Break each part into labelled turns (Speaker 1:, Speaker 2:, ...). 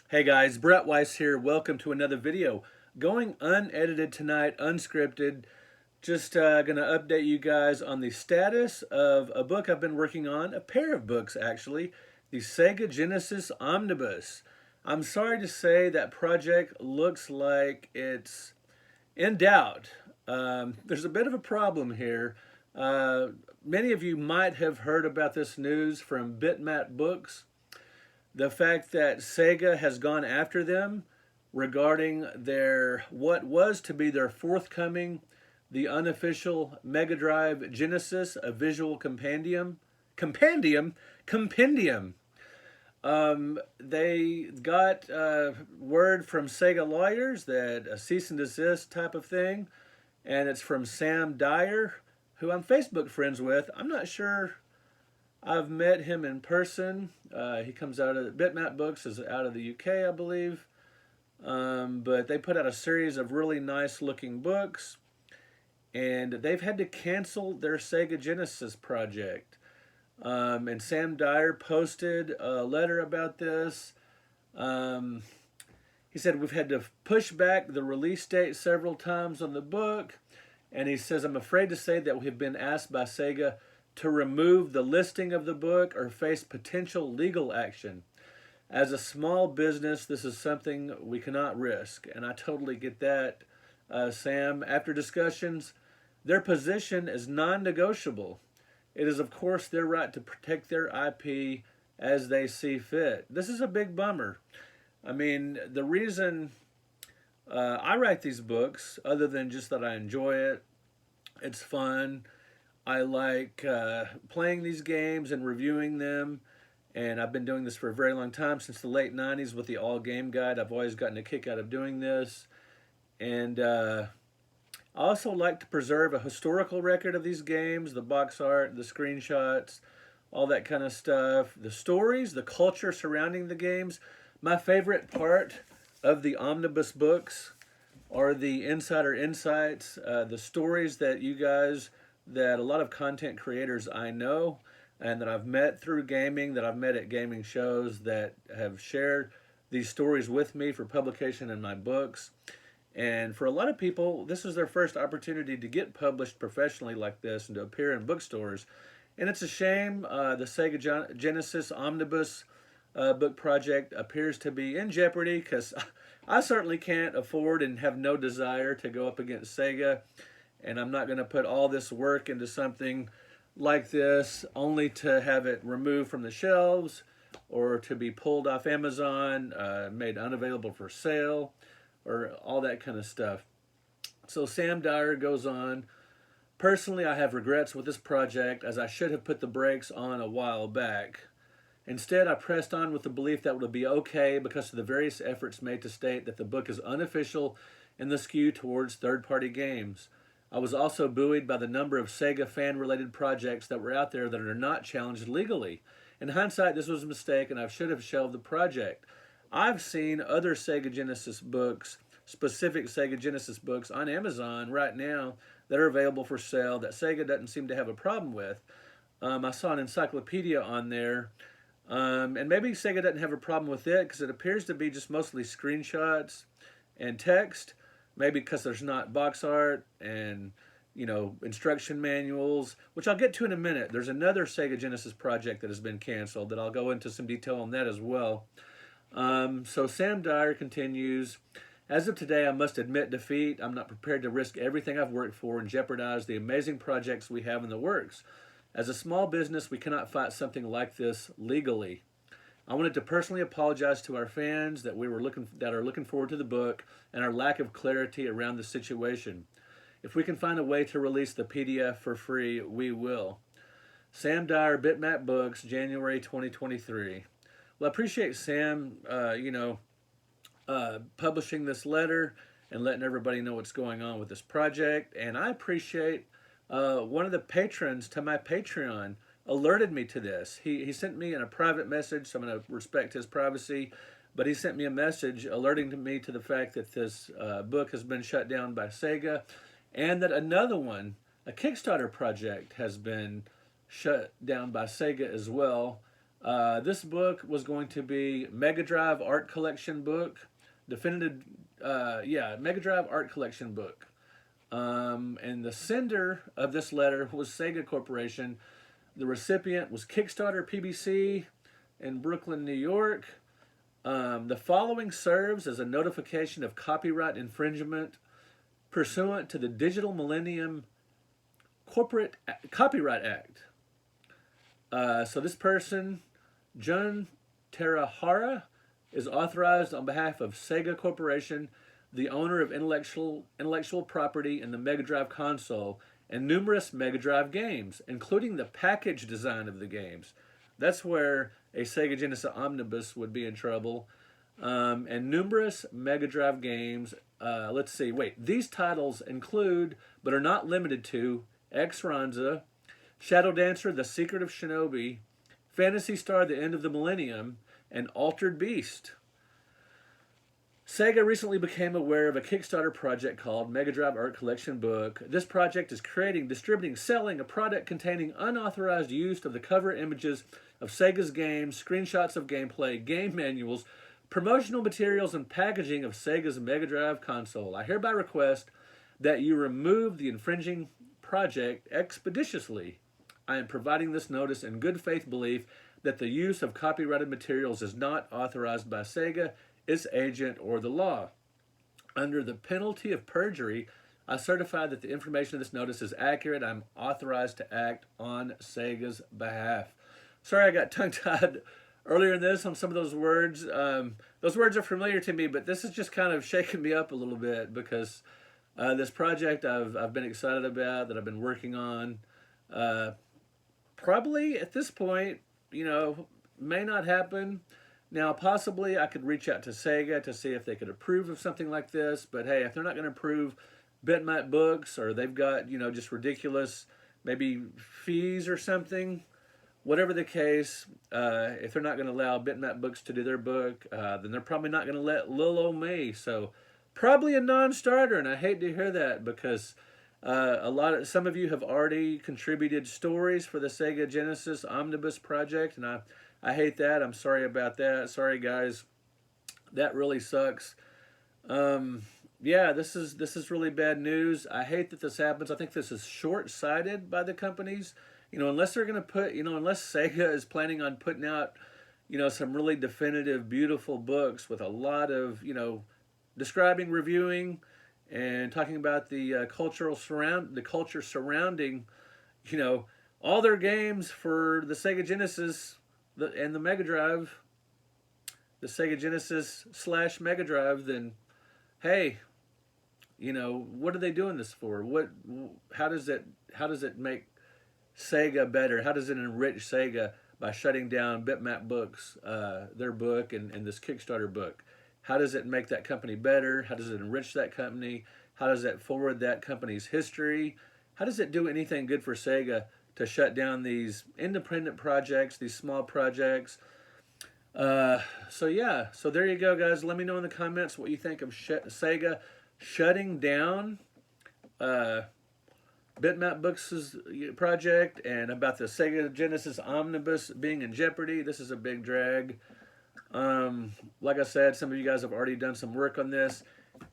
Speaker 1: Hey guys, Brett Weiss here. Welcome to another video. Going unedited tonight, unscripted. Just gonna update you guys on the status of a book I've been working on, a pair of books actually, the Sega Genesis Omnibus. I'm sorry to say that project looks like it's in doubt. There's a bit of a problem here. Uh, Many of you might have heard about this news from Bitmap Books. The fact that Sega has gone after them regarding their what was to be their forthcoming, the unofficial Mega Drive Genesis, a visual compendium. They got word from Sega lawyers that a cease and desist type of thing, and it's from Sam Dyer, who I'm Facebook friends with. I'm not sure I've met him in person. He comes out of Bitmap Books, is out of the UK, I believe. But they put out a series of really nice looking books, and they've had to cancel their Sega Genesis project. And Sam Dyer posted a letter about this. He said, we've had to push back the release date several times on the book. And he says, I'm afraid to say that we have been asked by Sega to remove the listing of the book or face potential legal action. As a small business, this is something we cannot risk. And I totally get that, Sam. After discussions, their position is non-negotiable. It is, of course, their right to protect their IP as they see fit. This is a big bummer. I mean, the reason I write these books, other than just that I enjoy it, it's fun. I like playing these games and reviewing them, and I've been doing this for a very long time, since the late 90s with the All Game Guide. I've always gotten a kick out of doing this, and I also like to preserve a historical record of these games, the box art, the screenshots, all that kind of stuff, the stories, the culture surrounding the games. My favorite part of the omnibus books are the insider insights, the stories that you guys, that a lot of content creators I know and that I've met through gaming, that I've met at gaming shows, that have shared these stories with me for publication in my books. And for a lot of people, this is their first opportunity to get published professionally like this and to appear in bookstores. And it's a shame the Sega Genesis Omnibus book project appears to be in jeopardy, because I certainly can't afford and have no desire to go up against Sega. And I'm not going to put all this work into something like this only to have it removed from the shelves or to be pulled off Amazon, made unavailable for sale, or all that kind of stuff. So Sam Dyer goes on. Personally, I have regrets with this project, as I should have put the brakes on a while back. Instead, I pressed on with the belief that it would be okay because of the various efforts made to state that the book is unofficial and the skew towards third-party games. I was also buoyed by the number of Sega fan-related projects that were out there that are not challenged legally. In hindsight, this was a mistake, and I should have shelved the project. I've seen other Sega Genesis books, specific Sega Genesis books, on Amazon right now that are available for sale that Sega doesn't seem to have a problem with. I saw an encyclopedia on there, and maybe Sega doesn't have a problem with it because it appears to be just mostly screenshots and text. Maybe because there's not box art and, instruction manuals, which I'll get to in a minute. There's another Sega Genesis project that has been canceled that I'll go into some detail on that as well. So Sam Dyer continues, as of today, I must admit defeat. I'm not prepared to risk everything I've worked for and jeopardize the amazing projects we have in the works. As a small business, we cannot fight something like this legally. I wanted to personally apologize to our fans that are looking forward to the book and our lack of clarity around the situation. If we can find a way to release the PDF for free, we will. Sam Dyer, Bitmap Books, January 2023. Well, I appreciate Sam, publishing this letter and letting everybody know what's going on with this project. And I appreciate one of the patrons to my Patreon alerted me to this. He sent me in a private message, so I'm going to respect his privacy, but he sent me a message alerting me to the fact that this book has been shut down by Sega, and that another one, a Kickstarter project, has been shut down by Sega as well. This book was going to be Mega Drive Art Collection book, definitive, Mega Drive Art Collection book. And the sender of this letter was Sega Corporation. The recipient was Kickstarter PBC in Brooklyn, New York. The following serves as a notification of copyright infringement pursuant to the Digital Millennium Corporate Copyright Act. So this person, Jun Terahara, is authorized on behalf of Sega Corporation, the owner of intellectual property in the Mega Drive console and numerous Mega Drive games, including the package design of the games. That's where a Sega Genesis Omnibus would be in trouble. And numerous Mega Drive games. Let's see. Wait. These titles include, but are not limited to, X-Ranza, Shadow Dancer, The Secret of Shinobi, Phantasy Star, The End of the Millennium, and Altered Beast. Sega recently became aware of a Kickstarter project called Mega Drive Art Collection Book. This project is creating, distributing, selling a product containing unauthorized use of the cover images of Sega's games, screenshots of gameplay, game manuals, promotional materials, and packaging of Sega's Mega Drive console. I hereby request that you remove the infringing project expeditiously. I am providing this notice in good faith belief that the use of copyrighted materials is not authorized by Sega, its agent, or the law. Under the penalty of perjury, I certify that the information of this notice is accurate. I'm authorized to act on Sega's behalf. Sorry I got tongue-tied earlier in this on some of those words. Those words are familiar to me, but this is just kind of shaking me up a little bit because this project I've been excited about, that I've been working on, probably at this point, may not happen. Now, possibly I could reach out to Sega to see if they could approve of something like this, but hey, if they're not going to approve Bitmap Books, or they've got, just ridiculous, maybe fees or something, whatever the case, if they're not going to allow Bitmap Books to do their book, then they're probably not going to let little old me. So probably a non-starter, and I hate to hear that because some of you have already contributed stories for the Sega Genesis Omnibus project, and I hate that. I'm sorry about that. Sorry, guys. That really sucks. This is really bad news. I hate that this happens. I think this is short-sighted by the companies. Unless they're going to put, unless Sega is planning on putting out, some really definitive, beautiful books with a lot of, describing, reviewing, and talking about the culture surrounding, all their games for the Sega Genesis and the Mega Drive, the Sega Genesis / Mega Drive, then, hey, what are they doing this for? How does it make Sega better? How does it enrich Sega by shutting down Bitmap Books, their book, and this Kickstarter book? How does it make that company better? How does it enrich that company? How does it forward that company's history? How does it do anything good for Sega to shut down these independent projects, these small projects? So there you go, guys. Let me know in the comments what you think of Sega shutting down Bitmap Books' project, and about the Sega Genesis Omnibus being in jeopardy. This is a big drag. Like I said, some of you guys have already done some work on this,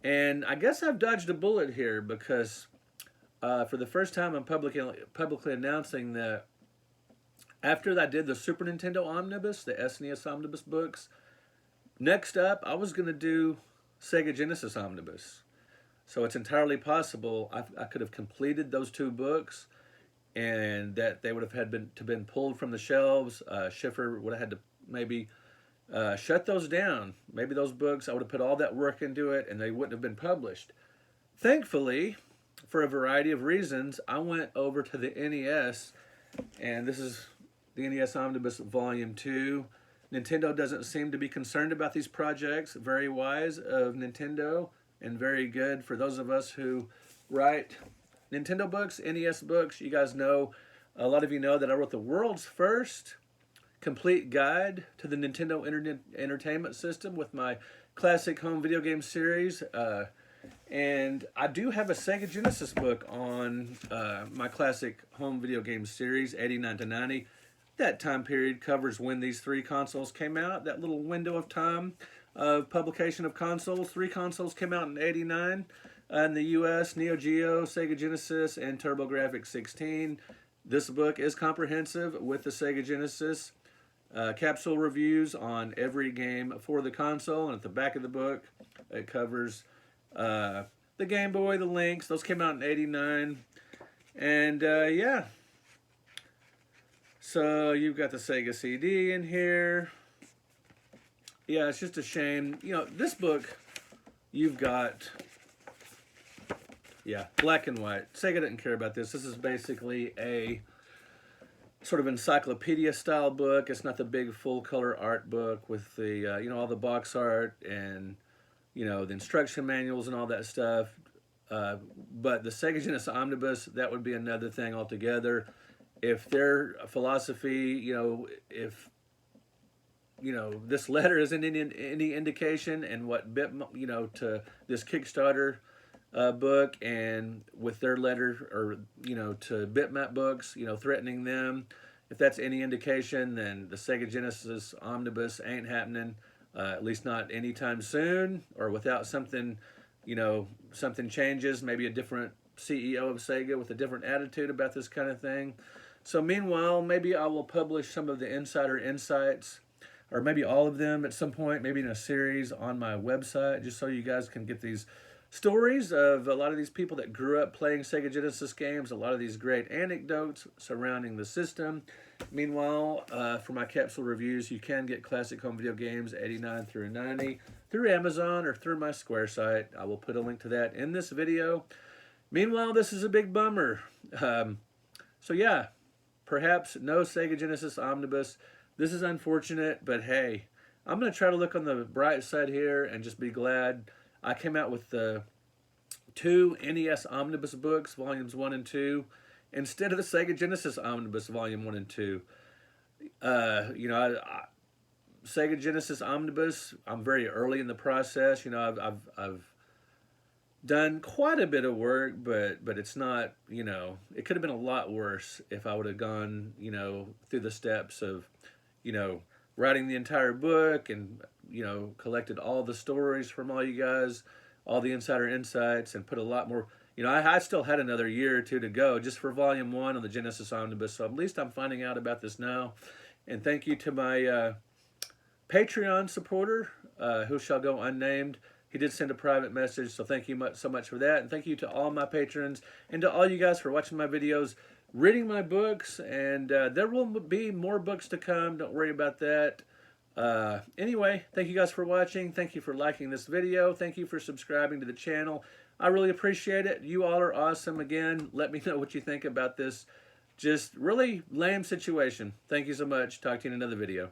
Speaker 1: and I guess I've dodged a bullet here because for the first time I'm publicly announcing that after I did the Super Nintendo Omnibus, the SNES Omnibus books, next up I was going to do Sega Genesis Omnibus. So it's entirely possible I could have completed those two books, and that they would have been pulled from the shelves. Schiffer would have had to maybe shut those down. Maybe those books, I would have put all that work into it, and they wouldn't have been published. Thankfully, for a variety of reasons, I went over to the NES, and this is the NES Omnibus Volume 2. Nintendo doesn't seem to be concerned about these projects. Very wise of Nintendo, and very good for those of us who write Nintendo books, NES books. You guys know, a lot of you know that I wrote the world's first complete guide to the Nintendo Entertainment System with my classic home video game series. And I do have a Sega Genesis book on my classic home video game series, 89 to 90. that time period covers when these three consoles came out, that little window of time of publication of consoles. Three consoles came out in '89 in the US, Neo Geo, Sega Genesis, and TurboGrafx-16. This book is comprehensive with the Sega Genesis. Capsule reviews on every game for the console, and at the back of the book it covers the Game Boy, the Lynx. Those came out in '89. And yeah, so you've got the Sega CD in here. Yeah, it's just a shame. You know, this book, you've got, yeah, black and white. Sega didn't care about this. This is basically a sort of encyclopedia style book. It's not the big full color art book with the, you know, all the box art and, you know, the instruction manuals and all that stuff. But the Sega Genesis Omnibus, that would be another thing altogether. If their philosophy, you know, if, you know, this letter isn't any indication, and what you know, to this Kickstarter book, and with their letter, or, you know, to Bitmap Books, you know, threatening them, if that's any indication, then the Sega Genesis Omnibus ain't happening, at least not anytime soon, or without something, you know, something changes, maybe a different CEO of Sega with a different attitude about this kind of thing. So meanwhile, maybe I will publish some of the insider insights, or maybe all of them at some point, maybe in a series on my website, just so you guys can get these stories of a lot of these people that grew up playing Sega Genesis games, a lot of these great anecdotes surrounding the system. Meanwhile, for my capsule reviews, you can get classic home video games 89 through 90 through Amazon or through my Square site. I will put a link to that in this video. Meanwhile, this is a big bummer. So yeah, perhaps no Sega Genesis Omnibus. This is unfortunate, but hey, I'm going to try to look on the bright side here and just be glad I came out with the 2 NES Omnibus books, volumes 1 and 2, instead of the Sega Genesis Omnibus, volume 1 and 2. You know, Sega Genesis Omnibus, I'm very early in the process. You know, I've done quite a bit of work, but it's not, you know, it could have been a lot worse if I would have gone, you know, through the steps of, you know, writing the entire book and, you know, collected all the stories from all you guys, all the insider insights, and put a lot more, you know, I still had another year or two to go just for volume 1 on the Genesis Omnibus, so at least I'm finding out about this now. And thank you to my Patreon supporter, who shall go unnamed. He did send a private message, so thank you so much for that. And thank you to all my patrons and to all you guys for watching my videos, reading my books, and there will be more books to come. Don't worry about that. Anyway, thank you guys for watching. Thank you for liking this video. Thank you for subscribing to the channel. I really appreciate it. You all are awesome. Again, let me know what you think about this just really lame situation. Thank you so much. Talk to you in another video.